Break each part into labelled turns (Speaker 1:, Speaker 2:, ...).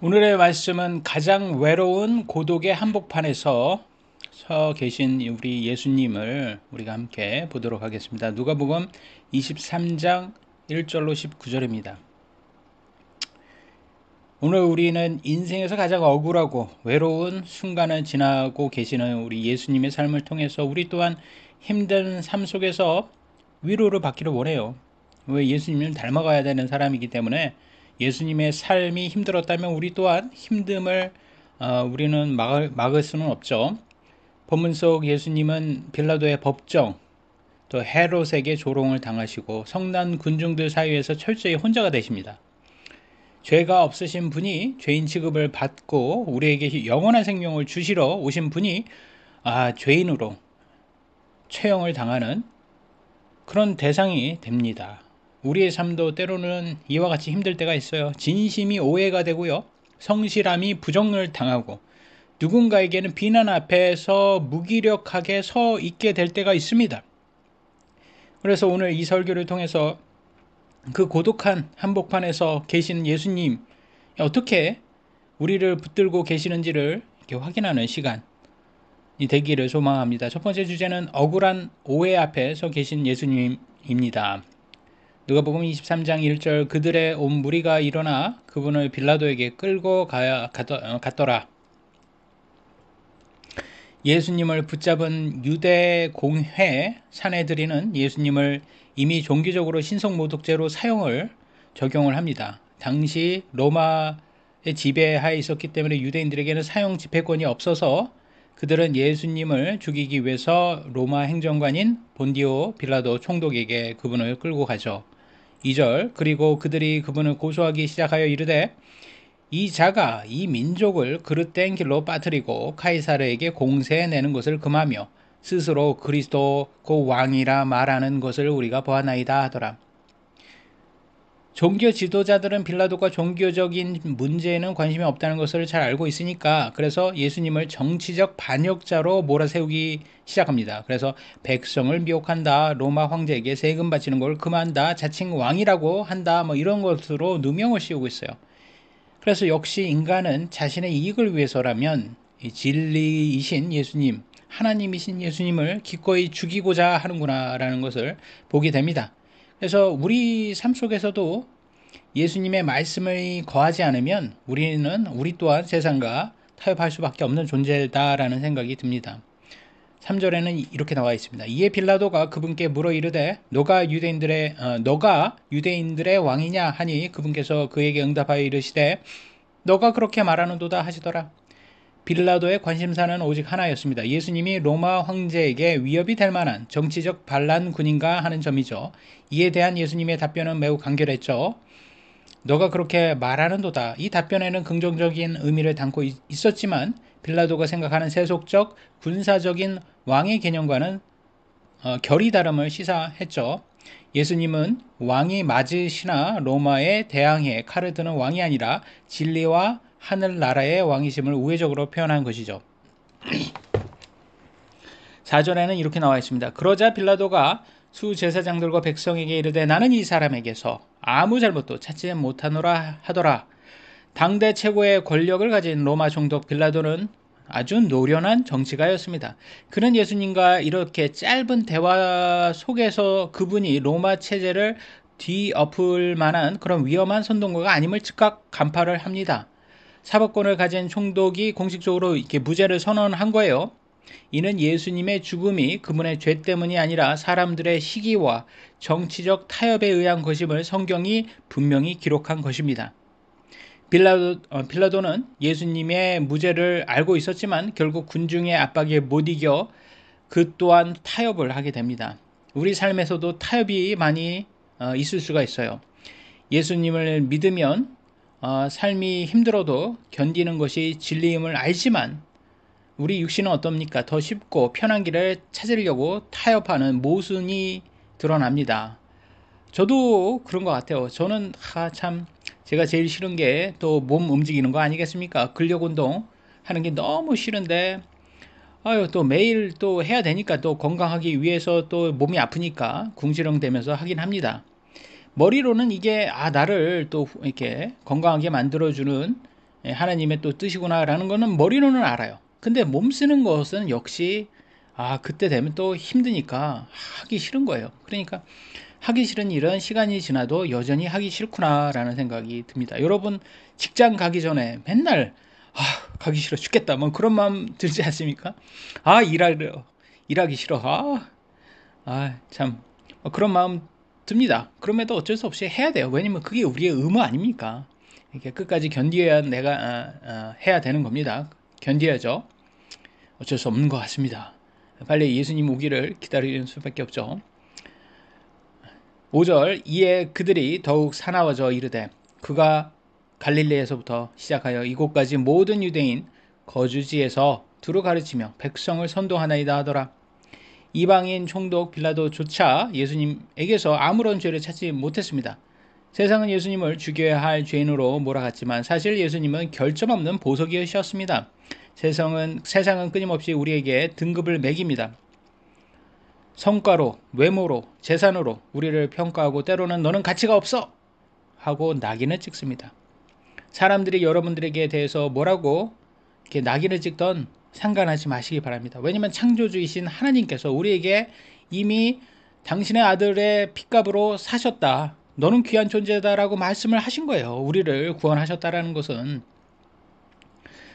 Speaker 1: 오늘의 말씀은 가장 외로운 고독의 한복판에서 서 계신 우리 예수님을 우리가 함께 보도록 하겠습니다. 누가복음 23장 1절로 19절입니다. 오늘 우리는 인생에서 가장 억울하고 외로운 순간을 지나고 계시는 우리 예수님의 삶을 통해서 우리 또한 힘든 삶 속에서 위로를 받기를 원해요. 왜? 예수님을 닮아가야 되는 사람이기 때문에 예수님의 삶이 힘들었다면 우리 또한 힘듦을 우리는 막을 수는 없죠. 본문 속 예수님은 빌라도의 법정, 또 헤롯에게 조롱을 당하시고 성난 군중들 사이에서 철저히 혼자가 되십니다. 죄가 없으신 분이 죄인 취급을 받고 우리에게 영원한 생명을 주시러 오신 분이 죄인으로 처형을 당하는 그런 대상이 됩니다. 우리의 삶도 때로는 이와 같이 힘들 때가 있어요. 진심이 오해가 되고요. 성실함이 부정을 당하고 누군가에게는 비난 앞에서 무기력하게 서 있게 될 때가 있습니다. 그래서 오늘 이 설교를 통해서 그 고독한 한복판에서 계신 예수님 어떻게 우리를 붙들고 계시는지를 이렇게 확인하는 시간이 되기를 소망합니다. 첫 번째 주제는 억울한 오해 앞에 서 계신 예수님입니다. 누가복음 23장 1절 그들의 온 무리가 일어나 그분을 빌라도에게 끌고 갔더라. 예수님을 붙잡은 유대 공회 사내들이는 예수님을 이미 종교적으로 신성모독죄로 적용을 합니다. 당시 로마의 지배하에 있었기 때문에 유대인들에게는 사형 집행권이 없어서 그들은 예수님을 죽이기 위해서 로마 행정관인 본디오 빌라도 총독에게 그분을 끌고 가죠. 2절 그리고 그들이 그분을 고소하기 시작하여 이르되 이 자가 이 민족을 그릇된 길로 빠뜨리고 카이사르에게 공세내는 것을 금하며 스스로 그리스도 그 왕이라 말하는 것을 우리가 보았나이다 하더라. 종교 지도자들은 빌라도가 종교적인 문제에는 관심이 없다는 것을 잘 알고 있으니까 그래서 예수님을 정치적 반역자로 몰아세우기 시작합니다. 그래서 백성을 미혹한다, 로마 황제에게 세금 바치는 걸 금한다, 자칭 왕이라고 한다, 이런 것으로 누명을 씌우고 있어요. 그래서 역시 인간은 자신의 이익을 위해서라면 진리이신 예수님, 하나님이신 예수님을 기꺼이 죽이고자 하는구나라는 것을 보게 됩니다. 그래서 우리 삶 속에서도 예수님의 말씀을 거하지 않으면 우리 또한 세상과 타협할 수밖에 없는 존재다라는 생각이 듭니다. 3절에는 이렇게 나와 있습니다. 이에 빌라도가 그분께 물어 이르되 너가 유대인들의 왕이냐 하니 그분께서 그에게 응답하여 이르시되 너가 그렇게 말하는도다 하시더라. 빌라도의 관심사는 오직 하나였습니다. 예수님이 로마 황제에게 위협이 될 만한 정치적 반란군인가 하는 점이죠. 이에 대한 예수님의 답변은 매우 간결했죠. 너가 그렇게 말하는도다. 이 답변에는 긍정적인 의미를 담고 있었지만 빌라도가 생각하는 세속적 군사적인 왕의 개념과는 결이 다름을 시사했죠. 예수님은 왕이 맞으시나 로마에 대항해 칼을 드는 왕이 아니라 진리와 하늘나라의 왕이심을 우회적으로 표현한 것이죠. 4절에는 이렇게 나와 있습니다. 그러자 빌라도가 수제사장들과 백성에게 이르되 나는 이 사람에게서 아무 잘못도 찾지 못하노라 하더라. 당대 최고의 권력을 가진 로마 총독 빌라도는 아주 노련한 정치가였습니다. 그는 예수님과 이렇게 짧은 대화 속에서 그분이 로마 체제를 뒤엎을 만한 그런 위험한 선동가가 아님을 즉각 간파를 합니다. 사법권을 가진 총독이 공식적으로 이렇게 무죄를 선언한 거예요. 이는 예수님의 죽음이 그분의 죄 때문이 아니라 사람들의 시기와 정치적 타협에 의한 것임을 성경이 분명히 기록한 것입니다. 빌라도는 예수님의 무죄를 알고 있었지만 결국 군중의 압박에 못 이겨 그 또한 타협을 하게 됩니다. 우리 삶에서도 타협이 많이 있을 수가 있어요. 예수님을 믿으면 삶이 힘들어도 견디는 것이 진리임을 알지만 우리 육신은 어떻습니까? 더 쉽고 편한 길을 찾으려고 타협하는 모순이 드러납니다. 저도 그런 것 같아요. 저는 참 제가 제일 싫은 게 또 몸 움직이는 거 아니겠습니까? 근력 운동 하는 게 너무 싫은데 또 매일 또 해야 되니까 또 건강하기 위해서 또 몸이 아프니까 궁시렁 대면서 하긴 합니다. 머리로는 이게 나를 또 이렇게 건강하게 만들어주는 하나님의 또 뜻이구나라는 거는 머리로는 알아요. 근데 몸 쓰는 것은 역시 그때 되면 또 힘드니까 하기 싫은 거예요. 그러니까 하기 싫은 일은 시간이 지나도 여전히 하기 싫구나라는 생각이 듭니다. 여러분 직장 가기 전에 맨날 가기 싫어 죽겠다 뭐 그런 마음 들지 않습니까? 일하기 싫어. 참 그런 마음 듭니다. 그럼에도 어쩔 수 없이 해야 돼요. 왜냐면 그게 우리의 의무 아닙니까? 이렇게 끝까지 견디어야 내가 해야 되는 겁니다. 견디야죠. 어쩔 수 없는 것 같습니다. 빨리 예수님 오기를 기다리는 수밖에 없죠. 5절 이에 그들이 더욱 사나워져 이르되 그가 갈릴리에서부터 시작하여 이곳까지 모든 유대인 거주지에서 두루 가르치며 백성을 선동하나이다 하더라. 이방인 총독 빌라도조차 예수님에게서 아무런 죄를 찾지 못했습니다. 세상은 예수님을 죽여야 할 죄인으로 몰아갔지만 사실 예수님은 결점 없는 보석이셨습니다. 세상은 끊임없이 우리에게 등급을 매깁니다. 성과로, 외모로, 재산으로 우리를 평가하고 때로는 너는 가치가 없어! 하고 낙인을 찍습니다. 사람들이 여러분들에게 대해서 뭐라고 이렇게 낙인을 찍던 상관하지 마시기 바랍니다. 왜냐하면 창조주이신 하나님께서 우리에게 이미 당신의 아들의 핏값으로 사셨다. 너는 귀한 존재다라고 말씀을 하신 거예요. 우리를 구원하셨다라는 것은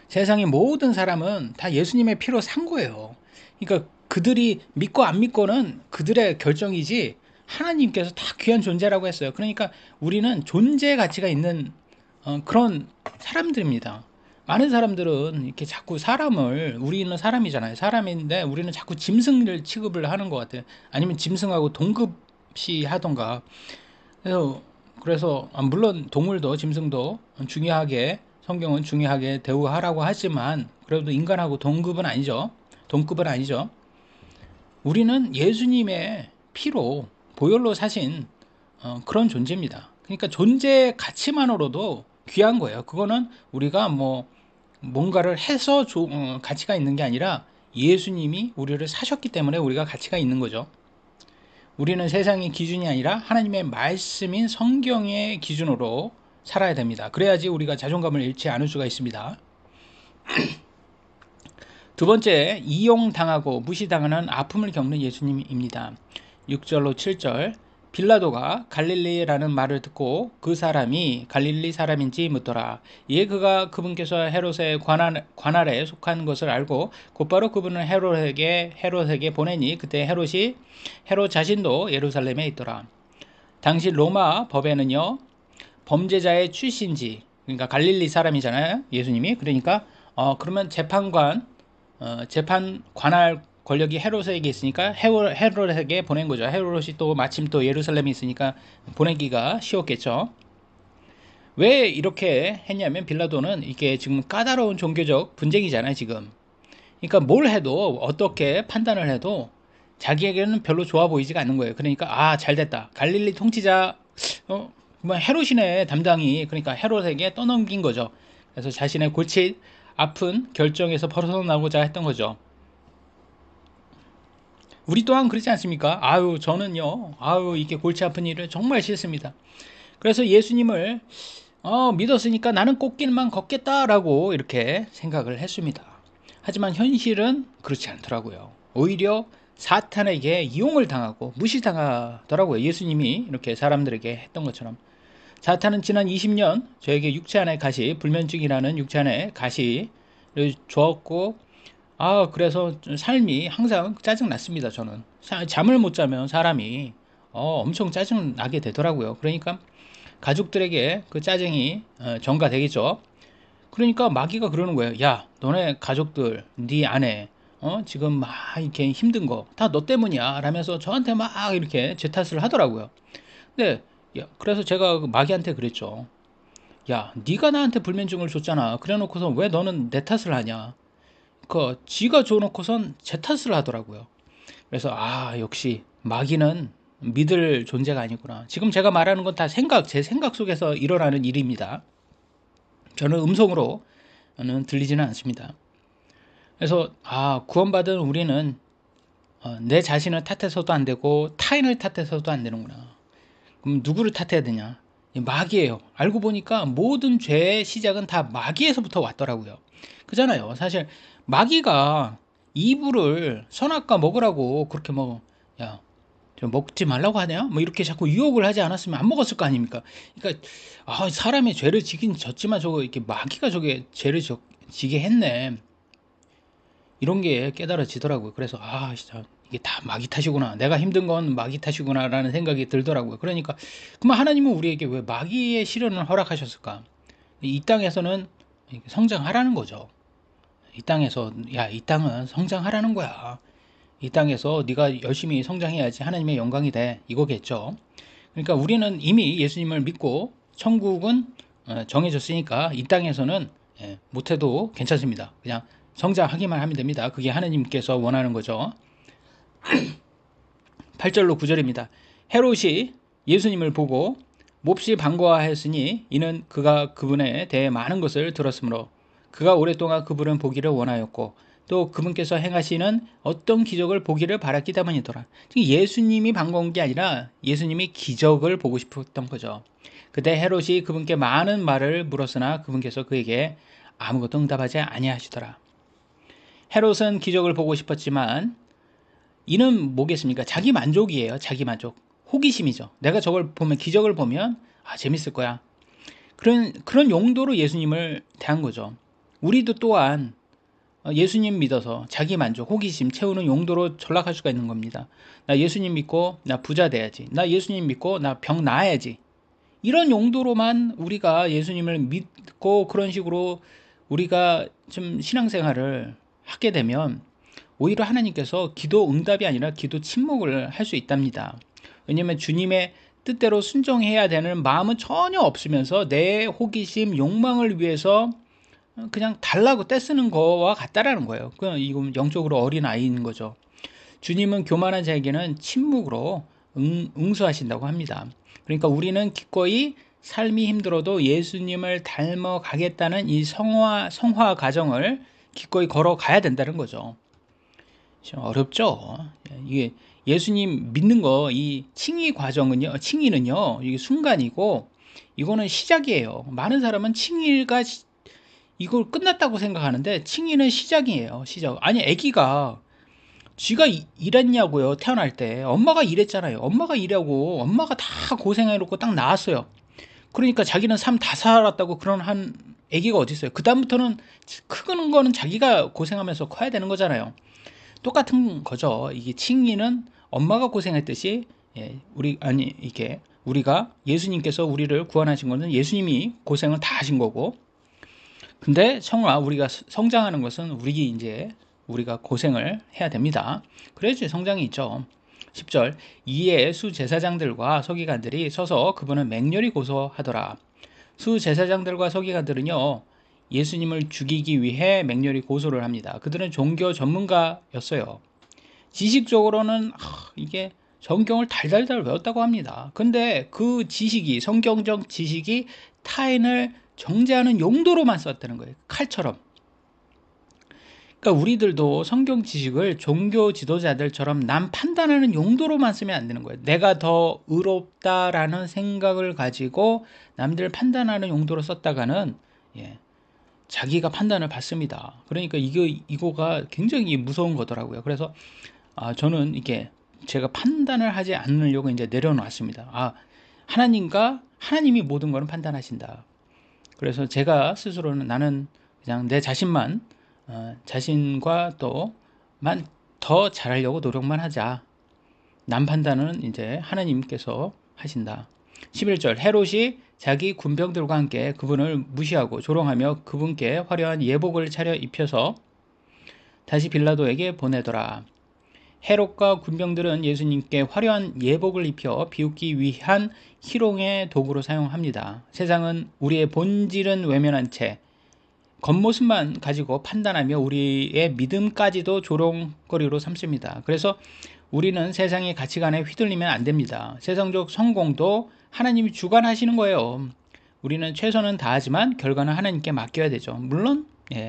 Speaker 1: 세상의 모든 사람은 다 예수님의 피로 산 거예요. 그러니까 그들이 믿고 안 믿고는 그들의 결정이지 하나님께서 다 귀한 존재라고 했어요. 그러니까 우리는 존재 가치가 있는 그런 사람들입니다. 많은 사람들은 이렇게 자꾸 우리는 사람이잖아요. 사람인데 우리는 자꾸 짐승을 취급을 하는 것 같아요. 아니면 짐승하고 동급시 하던가. 그래서 물론 동물도 짐승도 중요하게 성경은 중요하게 대우하라고 하지만 그래도 인간하고 동급은 아니죠. 우리는 예수님의 피로 보혈로 사신 그런 존재입니다. 그러니까 존재 가치만으로도 귀한 거예요. 그거는 우리가 뭔가를 해서 가치가 있는 게 아니라 예수님이 우리를 사셨기 때문에 우리가 가치가 있는 거죠. 우리는 세상의 기준이 아니라 하나님의 말씀인 성경의 기준으로 살아야 됩니다. 그래야지 우리가 자존감을 잃지 않을 수가 있습니다. 두 번째, 이용당하고 무시당하는 아픔을 겪는 예수님입니다. 6절로 7절 빌라도가 갈릴리라는 말을 듣고 그 사람이 갈릴리 사람인지 묻더라. 이에 그분께서 헤롯의 관할에 속한 것을 알고 곧바로 그분을 헤롯에게 보내니 그때 헤롯 자신도 예루살렘에 있더라. 당시 로마 법에는요 범죄자의 출신지 그러니까 갈릴리 사람이잖아요 예수님이. 그러니까 그러면 재판 관할 권력이 헤롯에게 있으니까 헤롯에게 보낸 거죠. 헤롯이 또 마침 또 예루살렘에 있으니까 보내기가 쉬웠겠죠. 왜 이렇게 했냐면 빌라도는 이게 지금 까다로운 종교적 분쟁이잖아요 지금. 그러니까 뭘 해도 어떻게 판단을 해도 자기에게는 별로 좋아 보이지가 않는 거예요. 그러니까 잘됐다. 갈릴리 통치자 헤롯이네 담당이. 그러니까 헤롯에게 떠넘긴 거죠. 그래서 자신의 골치 아픈 결정에서 벗어나고자 했던 거죠. 우리 또한 그렇지 않습니까? 저는요 이게 골치 아픈 일을 정말 싫습니다. 그래서 예수님을 믿었으니까 나는 꽃길만 걷겠다라고 이렇게 생각을 했습니다. 하지만 현실은 그렇지 않더라고요. 오히려 사탄에게 이용을 당하고 무시당하더라고요. 예수님이 이렇게 사람들에게 했던 것처럼. 사탄은 지난 20년 저에게 육체 안의 가시, 불면증이라는 육체 안의 가시를 주었고 그래서 삶이 항상 짜증났습니다. 저는 잠을 못 자면 사람이 엄청 짜증나게 되더라고요. 그러니까 가족들에게 그 짜증이 전가되겠죠. 그러니까 마귀가 그러는 거예요. 야, 너네 가족들, 네 아내 지금 막 이렇게 힘든 거 다 너 때문이야 라면서 저한테 막 이렇게 제 탓을 하더라고요. 근데 그래서 제가 마귀한테 그랬죠. 야, 네가 나한테 불면증을 줬잖아. 그래놓고서 왜 너는 내 탓을 하냐. 지가 줘놓고선 제 탓을 하더라고요. 그래서 역시 마귀는 믿을 존재가 아니구나. 지금 제가 말하는 건 다 제 생각 속에서 일어나는 일입니다. 저는 음성으로는 들리지는 않습니다. 그래서 구원받은 우리는 내 자신을 탓해서도 안 되고 타인을 탓해서도 안 되는구나. 그럼 누구를 탓해야 되냐? 마귀예요. 알고 보니까 모든 죄의 시작은 다 마귀에서부터 왔더라고요. 그잖아요. 사실 마귀가 이불을 선악과 먹으라고 그렇게 뭐, 야, 저 먹지 말라고 하네요. 뭐 이렇게 자꾸 유혹을 하지 않았으면 안 먹었을 거 아닙니까? 그러니까 사람이 죄를 지긴 졌지만 저거 이렇게 마귀가 저게 죄를 지게 했네. 이런 게 깨달아지더라고요. 그래서 진짜 이게 다 마귀 탓이구나. 내가 힘든 건 마귀 탓이구나라는 생각이 들더라고요. 그러니까 그러면 하나님은 우리에게 왜 마귀의 시련을 허락하셨을까? 이 땅에서는 성장하라는 거죠. 이 땅에서 이 땅은 성장하라는 거야. 이 땅에서 네가 열심히 성장해야지 하나님의 영광이 돼. 이거겠죠. 그러니까 우리는 이미 예수님을 믿고 천국은 정해졌으니까 이 땅에서는 못해도 괜찮습니다. 그냥 성장하기만 하면 됩니다. 그게 하나님께서 원하는 거죠. 8절로 9절입니다. 헤롯이 예수님을 보고 몹시 반가워하였으니 이는 그가 그분에 대해 많은 것을 들었으므로 그가 오랫동안 그분을 보기를 원하였고 또 그분께서 행하시는 어떤 기적을 보기를 바랐기 때문이더라. 예수님이 반가운 게 아니라 예수님이 기적을 보고 싶었던 거죠. 그때 헤롯이 그분께 많은 말을 물었으나 그분께서 그에게 아무것도 응답하지 아니하시더라. 헤롯은 기적을 보고 싶었지만 이는 뭐겠습니까? 자기 만족이에요. 자기 만족. 호기심이죠. 내가 저걸 보면, 기적을 보면 재밌을 거야. 그런 용도로 예수님을 대한 거죠. 우리도 또한 예수님 믿어서 자기 만족, 호기심 채우는 용도로 전락할 수가 있는 겁니다. 나 예수님 믿고 나 부자 돼야지. 나 예수님 믿고 나 병 나아야지. 이런 용도로만 우리가 예수님을 믿고 그런 식으로 우리가 좀 신앙생활을 하게 되면 오히려 하나님께서 기도 응답이 아니라 기도 침묵을 할 수 있답니다. 왜냐하면 주님의 뜻대로 순종해야 되는 마음은 전혀 없으면서 내 호기심, 욕망을 위해서 그냥 달라고 떼쓰는 거와 같다라는 거예요. 이건 영적으로 어린 아이인 거죠. 주님은 교만한 자에게는 침묵으로 응수하신다고 합니다. 그러니까 우리는 기꺼이 삶이 힘들어도 예수님을 닮아가겠다는 이 성화 과정을 기꺼이 걸어가야 된다는 거죠. 어렵죠. 이게 예수님 믿는 거, 이 칭의는요, 이게 순간이고, 이거는 시작이에요. 많은 사람은 칭의가 이걸 끝났다고 생각하는데, 칭의는 시작이에요. 시작. 아니, 아기가 쥐가 이랬냐고요. 태어날 때 엄마가 이랬잖아요. 엄마가 이라고 엄마가 다 고생해놓고 딱 나왔어요. 그러니까 자기는 삶 다 살았다고 그런 한 아기가 어디 있어요. 그 다음부터는 큰 거는 자기가 고생하면서 커야 되는 거잖아요. 똑같은 거죠. 이게 칭의는 엄마가 고생했듯이 우리가 예수님께서 우리를 구원하신 것은 예수님이 고생을 다 하신 거고, 근데 우리가 성장하는 것은 우리가 고생을 해야 됩니다. 그래야지 성장이 있죠. 10절 이에 수제사장들과 서기관들이 서서 그분을 맹렬히 고소하더라. 수제사장들과 서기관들은요, 예수님을 죽이기 위해 맹렬히 고소를 합니다. 그들은 종교 전문가였어요. 지식적으로는 이게 성경을 달달달 외웠다고 합니다. 근데 그 지식이, 성경적 지식이 타인을 정죄하는 용도로만 썼다는 거예요. 칼처럼. 그러니까 우리들도 성경 지식을 종교 지도자들처럼 남 판단하는 용도로만 쓰면 안 되는 거예요. 내가 더 의롭다라는 생각을 가지고 남들 판단하는 용도로 썼다가는 자기가 판단을 받습니다. 그러니까 이거가 굉장히 무서운 거더라고요. 그래서 저는 이게 제가 판단을 하지 않으려고 이제 내려놓았습니다. 하나님이 모든 거는 판단하신다. 그래서 제가 스스로는 나는 그냥 내 자신과 또만 더 잘하려고 노력만 하자. 남 판단은 이제 하나님께서 하신다. 11절 헤롯이 자기 군병들과 함께 그분을 무시하고 조롱하며 그분께 화려한 예복을 차려 입혀서 다시 빌라도에게 보내더라. 헤롯과 군병들은 예수님께 화려한 예복을 입혀 비웃기 위한 희롱의 도구로 사용합니다. 세상은 우리의 본질은 외면한 채 겉모습만 가지고 판단하며 우리의 믿음까지도 조롱거리로 삼습니다. 그래서 우리는 세상의 가치관에 휘둘리면 안 됩니다. 세상적 성공도 하나님이 주관하시는 거예요. 우리는 최선은 다하지만 결과는 하나님께 맡겨야 되죠. 물론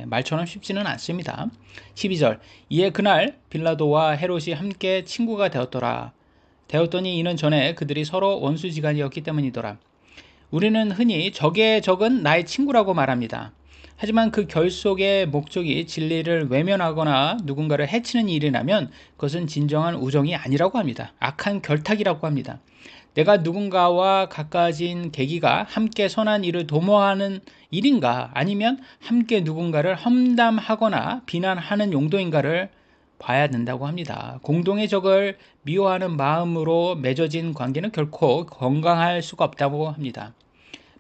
Speaker 1: 말처럼 쉽지는 않습니다. 12절 이에 그날 빌라도와 헤롯이 함께 친구가 되었더니 이는 전에 그들이 서로 원수지간이었기 때문이더라. 우리는 흔히 적의 적은 나의 친구라고 말합니다. 하지만 그 결속의 목적이 진리를 외면하거나 누군가를 해치는 일이라면 그것은 진정한 우정이 아니라고 합니다. 악한 결탁이라고 합니다. 내가 누군가와 가까워진 계기가 함께 선한 일을 도모하는 일인가, 아니면 함께 누군가를 험담하거나 비난하는 용도인가를 봐야 된다고 합니다. 공동의 적을 미워하는 마음으로 맺어진 관계는 결코 건강할 수가 없다고 합니다.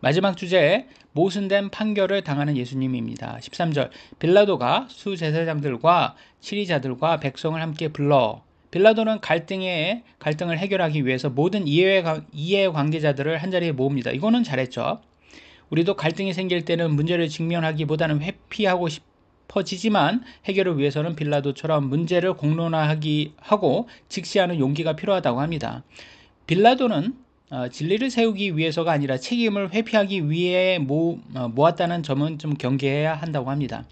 Speaker 1: 마지막 주제, 모순된 판결을 당하는 예수님입니다. 13절, 빌라도가 수제사장들과 치리자들과 백성을 함께 불러. 빌라도는 갈등을 해결하기 위해서 모든 이해 관계자들을 한자리에 모읍니다. 이거는 잘했죠. 우리도 갈등이 생길 때는 문제를 직면하기보다는 회피하고 싶어지지만 해결을 위해서는 빌라도처럼 문제를 공론화하고 직시하는 용기가 필요하다고 합니다. 빌라도는 진리를 세우기 위해서가 아니라 책임을 회피하기 위해 모았다는 점은 좀 경계해야 한다고 합니다.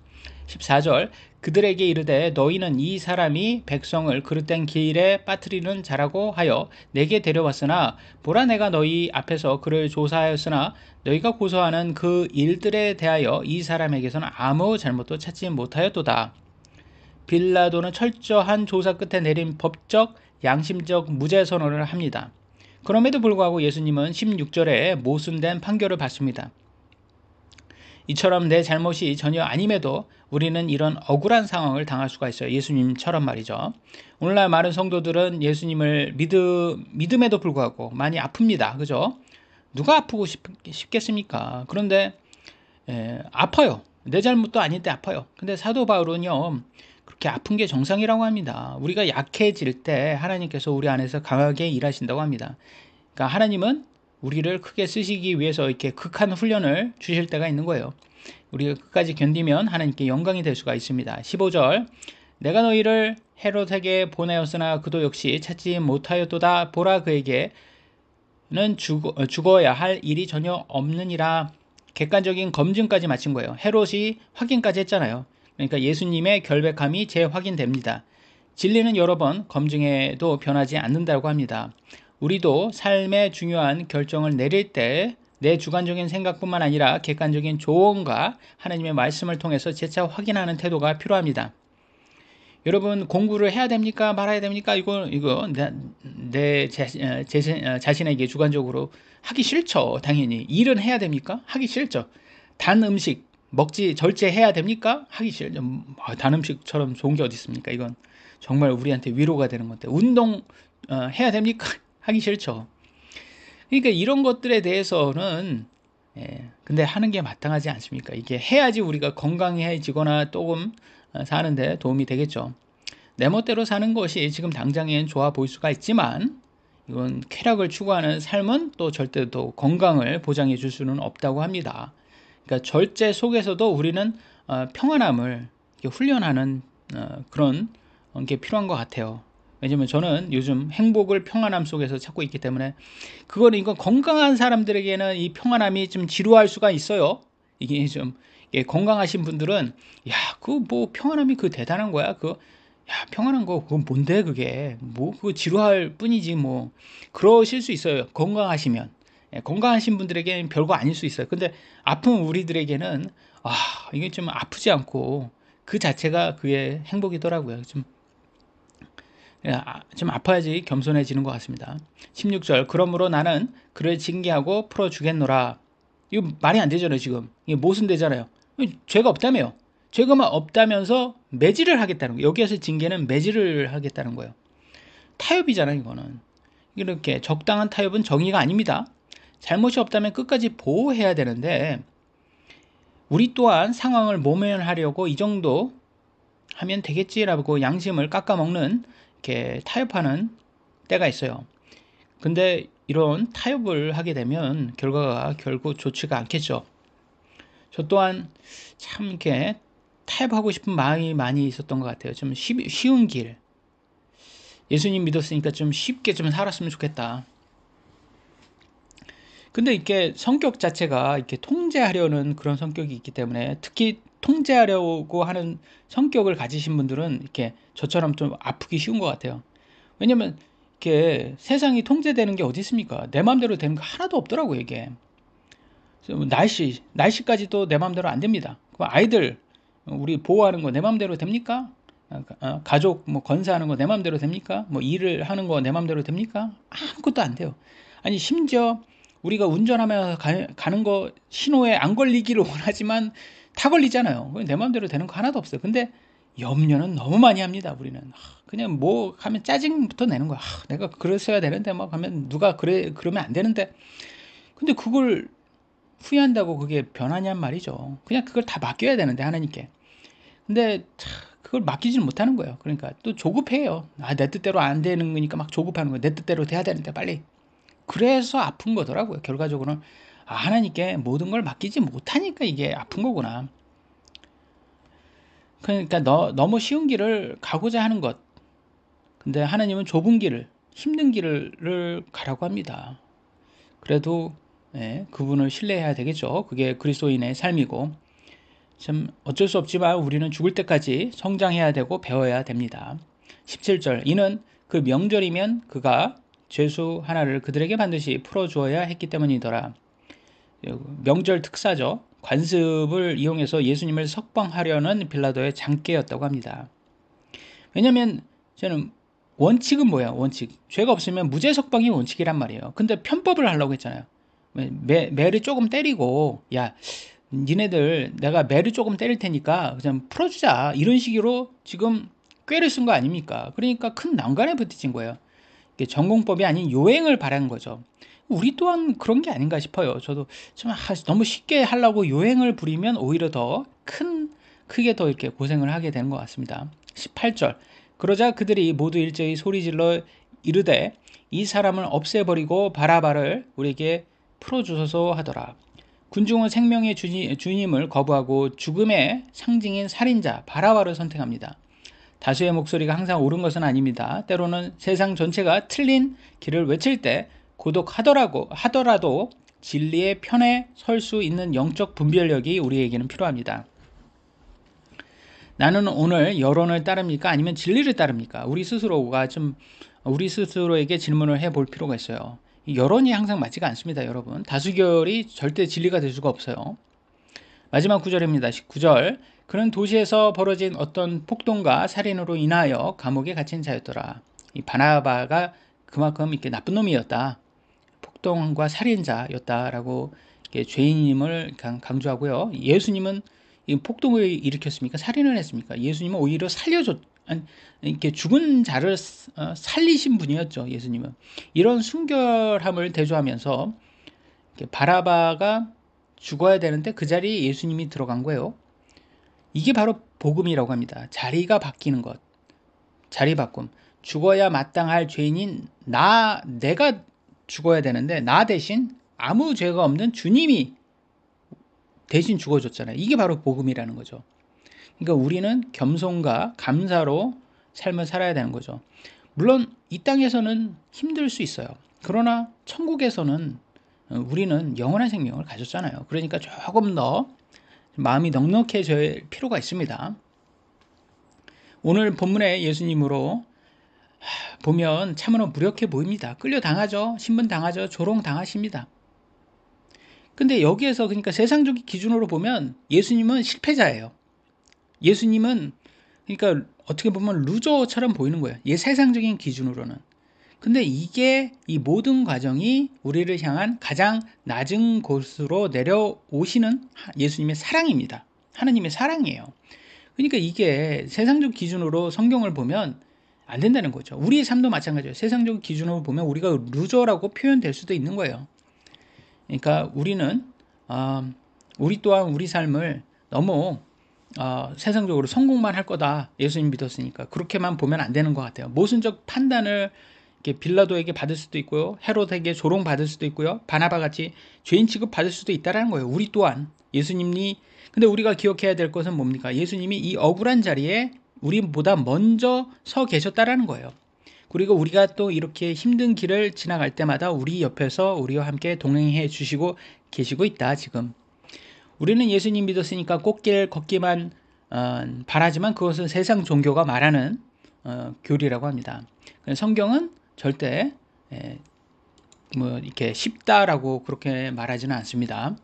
Speaker 1: 14절, 그들에게 이르되 너희는 이 사람이 백성을 그릇된 길에 빠뜨리는 자라고 하여 내게 데려왔으나 보라, 내가 너희 앞에서 그를 조사하였으나 너희가 고소하는 그 일들에 대하여 이 사람에게서는 아무 잘못도 찾지 못하였도다. 빌라도는 철저한 조사 끝에 내린 법적 양심적 무죄 선언을 합니다. 그럼에도 불구하고 예수님은 16절에 모순된 판결을 받습니다. 이처럼 내 잘못이 전혀 아님에도 우리는 이런 억울한 상황을 당할 수가 있어요. 예수님처럼 말이죠. 오늘날 많은 성도들은 예수님을 믿음에도 불구하고 많이 아픕니다. 그죠? 누가 아프고 싶겠습니까? 그런데 아파요. 내 잘못도 아닌데 아파요. 근데 사도 바울은요, 그렇게 아픈 게 정상이라고 합니다. 우리가 약해질 때 하나님께서 우리 안에서 강하게 일하신다고 합니다. 그러니까 하나님은 우리를 크게 쓰시기 위해서 이렇게 극한 훈련을 주실 때가 있는 거예요. 우리가 끝까지 견디면 하나님께 영광이 될 수가 있습니다. 15절, 내가 너희를 헤롯에게 보내었으나 그도 역시 찾지 못하였도다. 보라, 그에게는 죽어야 할 일이 전혀 없느니라. 객관적인 검증까지 마친 거예요. 헤롯이 확인까지 했잖아요. 그러니까 예수님의 결백함이 재확인됩니다. 진리는 여러 번 검증해도 변하지 않는다고 합니다. 우리도 삶의 중요한 결정을 내릴 때 내 주관적인 생각뿐만 아니라 객관적인 조언과 하나님의 말씀을 통해서 재차 확인하는 태도가 필요합니다. 여러분, 공부를 해야 됩니까? 말아야 됩니까? 이거 내 자신에게 주관적으로 하기 싫죠. 당연히. 일은 해야 됩니까? 하기 싫죠. 단 음식 절제해야 됩니까? 하기 싫죠. 단 음식처럼 좋은 게 어디 있습니까? 이건 정말 우리한테 위로가 되는 건데. 운동 해야 됩니까? 하기 싫죠. 그러니까 이런 것들에 대해서는 근데 하는 게 마땅하지 않습니까? 이게 해야지 우리가 건강해지거나 조금 사는데 도움이 되겠죠. 내 멋대로 사는 것이 지금 당장엔 좋아 보일 수가 있지만 이건 쾌락을 추구하는 삶은 또 절대로 건강을 보장해 줄 수는 없다고 합니다. 그러니까 절제 속에서도 우리는 평안함을 훈련하는 그런 게 필요한 것 같아요. 왜냐면 저는 요즘 행복을 평안함 속에서 찾고 있기 때문에 이건 건강한 사람들에게는 이 평안함이 좀 지루할 수가 있어요. 이게 좀 건강하신 분들은 그 뭐 평안함이 대단한 거야. 평안한 거 그건 뭔데 그게 그거 지루할 뿐이지 뭐 그러실 수 있어요. 건강하시면. 건강하신 분들에게는 별거 아닐 수 있어요. 근데 아픈 우리들에게는 이게 좀 아프지 않고 그 자체가 그게 행복이더라고요. 좀 아파야지 겸손해지는 것 같습니다. 16절, 그러므로 나는 그를 징계하고 풀어주겠노라. 이거 말이 안 되잖아요. 지금 이게 모순되잖아요. 죄가 없다며요. 죄가 없다면서 매질을 하겠다는 거예요. 여기에서 징계는 매질을 하겠다는 거예요. 타협이잖아요. 이거는 이렇게 적당한 타협은 정의가 아닙니다. 잘못이 없다면 끝까지 보호해야 되는데 우리 또한 상황을 모면하려고 이 정도 하면 되겠지라고 양심을 깎아먹는 이렇게 타협하는 때가 있어요. 근데 이런 타협을 하게 되면 결과가 결국 좋지가 않겠죠. 저 또한 참 이렇게 타협하고 싶은 마음이 많이 있었던 것 같아요. 좀 쉬운 길. 예수님 믿었으니까 좀 쉽게 좀 살았으면 좋겠다. 근데 이렇게 성격 자체가 이렇게 통제하려는 그런 성격이 있기 때문에 특히 통제하려고 하는 성격을 가지신 분들은 이렇게 저처럼 좀 아프기 쉬운 것 같아요. 왜냐면 이렇게 세상이 통제되는 게 어디 있습니까? 내 마음대로 되는 거 하나도 없더라고요, 이게. 날씨까지도 내 마음대로 안 됩니다. 그럼 아이들 우리 보호하는 거 내 마음대로 됩니까? 가족 뭐 건사하는 거 내 마음대로 됩니까? 뭐 일을 하는 거 내 마음대로 됩니까? 아무것도 안 돼요. 아니 심지어 우리가 운전하면서 가는 거 신호에 안 걸리기를 원하지만 다 걸리잖아요. 내 마음대로 되는 거 하나도 없어요. 근데 염려는 너무 많이 합니다. 우리는 그냥 뭐 하면 짜증부터 내는 거야. 내가 그랬어야 되는데 막 하면 누가 그러면 안 되는데. 근데 그걸 후회한다고 그게 변하냔 말이죠. 그냥 그걸 다 맡겨야 되는데 하나님께. 근데 그걸 맡기지는 못하는 거예요. 그러니까 또 조급해요. 내 뜻대로 안 되는 거니까 막 조급하는 거예요. 내 뜻대로 돼야 되는데 빨리. 그래서 아픈 거더라고요. 결과적으로는 하나님께 모든 걸 맡기지 못하니까 이게 아픈 거구나. 그러니까 너무 쉬운 길을 가고자 하는 것. 근데 하나님은 좁은 길을, 힘든 길을 가라고 합니다. 그래도 그분을 신뢰해야 되겠죠. 그게 그리스도인의 삶이고 참 어쩔 수 없지만 우리는 죽을 때까지 성장해야 되고 배워야 됩니다. 17절 이는 그 명절이면 그가 죄수 하나를 그들에게 반드시 풀어주어야 했기 때문이더라. 명절 특사죠. 관습을 이용해서 예수님을 석방하려는 빌라도의 장깨였다고 합니다. 왜냐하면 저는 원칙은 뭐야? 원칙. 죄가 없으면 무죄 석방이 원칙이란 말이에요. 근데 편법을 하려고 했잖아요. 매를 조금 때리고 야 니네들 내가 매를 조금 때릴 테니까 그냥 풀어주자 이런 식으로 지금 꾀를 쓴 거 아닙니까? 그러니까 큰 난관에 부딪힌 거예요. 이게 전공법이 아닌 요행을 바라는 거죠. 우리 또한 그런 게 아닌가 싶어요. 저도 좀 너무 쉽게 하려고 요행을 부리면 오히려 더 크게 더 이렇게 고생을 하게 되는 것 같습니다. 18절 그러자 그들이 모두 일제히 소리질러 이르되 이 사람을 없애버리고 바라바를 우리에게 풀어주소서 하더라. 군중은 생명의 주님을 거부하고 죽음의 상징인 살인자 바라바를 선택합니다. 다수의 목소리가 항상 옳은 것은 아닙니다. 때로는 세상 전체가 틀린 길을 외칠 때 고독하더라도 진리의 편에 설 수 있는 영적 분별력이 우리에게는 필요합니다. 나는 오늘 여론을 따릅니까? 아니면 진리를 따릅니까? 우리 스스로에게 질문을 해볼 필요가 있어요. 여론이 항상 맞지가 않습니다, 여러분. 다수결이 절대 진리가 될 수가 없어요. 마지막 구절입니다. 19절. 그는 도시에서 벌어진 어떤 폭동과 살인으로 인하여 감옥에 갇힌 자였더라. 이 바나바가 그만큼 이렇게 나쁜 놈이었다. 폭동과 살인자였다라고 죄인임을 강조하고요. 예수님은 폭동을 일으켰습니까? 살인을 했습니까? 예수님은 오히려 이렇게 죽은 자를 살리신 분이었죠. 예수님은 이런 순결함을 대조하면서 바라바가 죽어야 되는데 그 자리에 예수님이 들어간 거예요. 이게 바로 복음이라고 합니다. 자리가 바뀌는 것, 자리 바꿈. 죽어야 마땅할 죄인인 내가 죽어야 되는데 나 대신 아무 죄가 없는 주님이 대신 죽어줬잖아요. 이게 바로 복음이라는 거죠. 그러니까 우리는 겸손과 감사로 삶을 살아야 되는 거죠. 물론 이 땅에서는 힘들 수 있어요. 그러나 천국에서는 우리는 영원한 생명을 가졌잖아요. 그러니까 조금 더 마음이 넉넉해질 필요가 있습니다. 오늘 본문의 예수님으로 보면 참으로 무력해 보입니다. 끌려당하죠. 신문당하죠. 조롱당하십니다. 근데 여기에서 그러니까 세상적인 기준으로 보면 예수님은 실패자예요. 예수님은 그러니까 어떻게 보면 루저처럼 보이는 거예요. 세상적인 기준으로는. 근데 이 모든 과정이 우리를 향한 가장 낮은 곳으로 내려오시는 예수님의 사랑입니다. 하나님의 사랑이에요. 그러니까 이게 세상적 기준으로 성경을 보면 안 된다는 거죠. 우리의 삶도 마찬가지예요. 세상적 기준으로 보면 우리가 루저라고 표현될 수도 있는 거예요. 그러니까 우리 또한 우리 삶을 너무 세상적으로 성공만 할 거다. 예수님 믿었으니까. 그렇게만 보면 안 되는 것 같아요. 모순적 판단을 빌라도에게 받을 수도 있고요. 헤롯에게 조롱받을 수도 있고요. 바나바 같이 죄인 취급 받을 수도 있다는 거예요. 우리 또한 예수님이 근데 우리가 기억해야 될 것은 뭡니까? 예수님이 이 억울한 자리에 우리보다 먼저 서 계셨다라는 거예요. 그리고 우리가 또 이렇게 힘든 길을 지나갈 때마다 우리 옆에서 우리와 함께 동행해 주시고 계시고 있다. 지금 우리는 예수님 믿었으니까 꽃길 걷기만 바라지만 그것은 세상 종교가 말하는 교리라고 합니다. 성경은 절대 이렇게 쉽다라고 그렇게 말하지는 않습니다.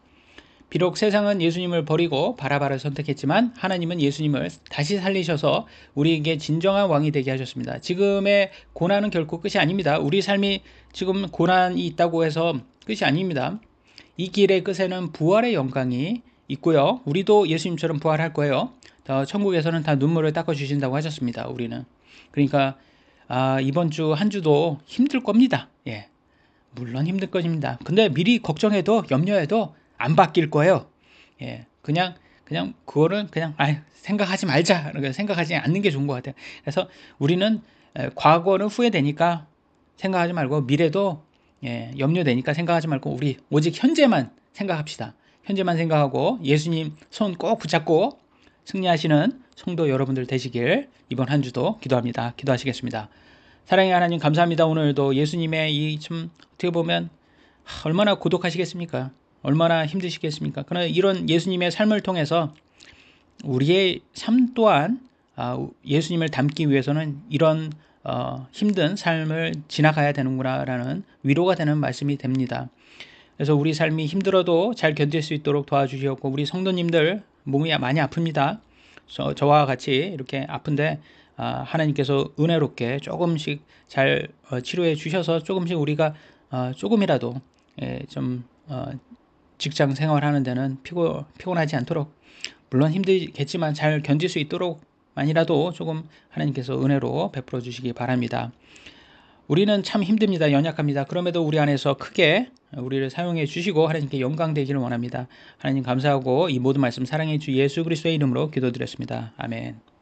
Speaker 1: 비록 세상은 예수님을 버리고 바라바를 선택했지만 하나님은 예수님을 다시 살리셔서 우리에게 진정한 왕이 되게 하셨습니다. 지금의 고난은 결코 끝이 아닙니다. 우리 삶이 지금 고난이 있다고 해서 끝이 아닙니다. 이 길의 끝에는 부활의 영광이 있고요. 우리도 예수님처럼 부활할 거예요. 천국에서는 다 눈물을 닦아주신다고 하셨습니다. 우리는. 그러니까 이번 주 한 주도 힘들 겁니다. 예, 물론 힘들 것입니다. 근데 미리 걱정해도 염려해도 안 바뀔 거예요. 예, 그냥 그거는 그냥 생각하지 말자. 생각하지 않는 게 좋은 것 같아요. 그래서 우리는 과거는 후회되니까 생각하지 말고 미래도 염려되니까 생각하지 말고 우리 오직 현재만 생각합시다. 현재만 생각하고 예수님 손 꼭 붙잡고 승리하시는 성도 여러분들 되시길 이번 한 주도 기도합니다. 기도하시겠습니다. 사랑의 하나님 감사합니다. 오늘도 예수님의 이 참 어떻게 보면 얼마나 고독하시겠습니까? 얼마나 힘드시겠습니까? 그러나 이런 예수님의 삶을 통해서 우리의 삶 또한 예수님을 닮기 위해서는 이런 힘든 삶을 지나가야 되는구나라는 위로가 되는 말씀이 됩니다. 그래서 우리 삶이 힘들어도 잘 견딜 수 있도록 도와주시었고 우리 성도님들 몸이 많이 아픕니다. 저와 같이 이렇게 아픈데 하나님께서 은혜롭게 조금씩 잘 치료해 주셔서 조금씩 우리가 조금이라도 좀 직장 생활하는 데는 피곤하지 않도록 물론 힘들겠지만 잘 견딜 수 있도록만이라도 조금 하나님께서 은혜로 베풀어 주시기 바랍니다. 우리는 참 힘듭니다. 연약합니다. 그럼에도 우리 안에서 크게 우리를 사용해 주시고 하나님께 영광 되기를 원합니다. 하나님 감사하고 이 모든 말씀 사랑해 주 예수 그리스도의 이름으로 기도드렸습니다. 아멘.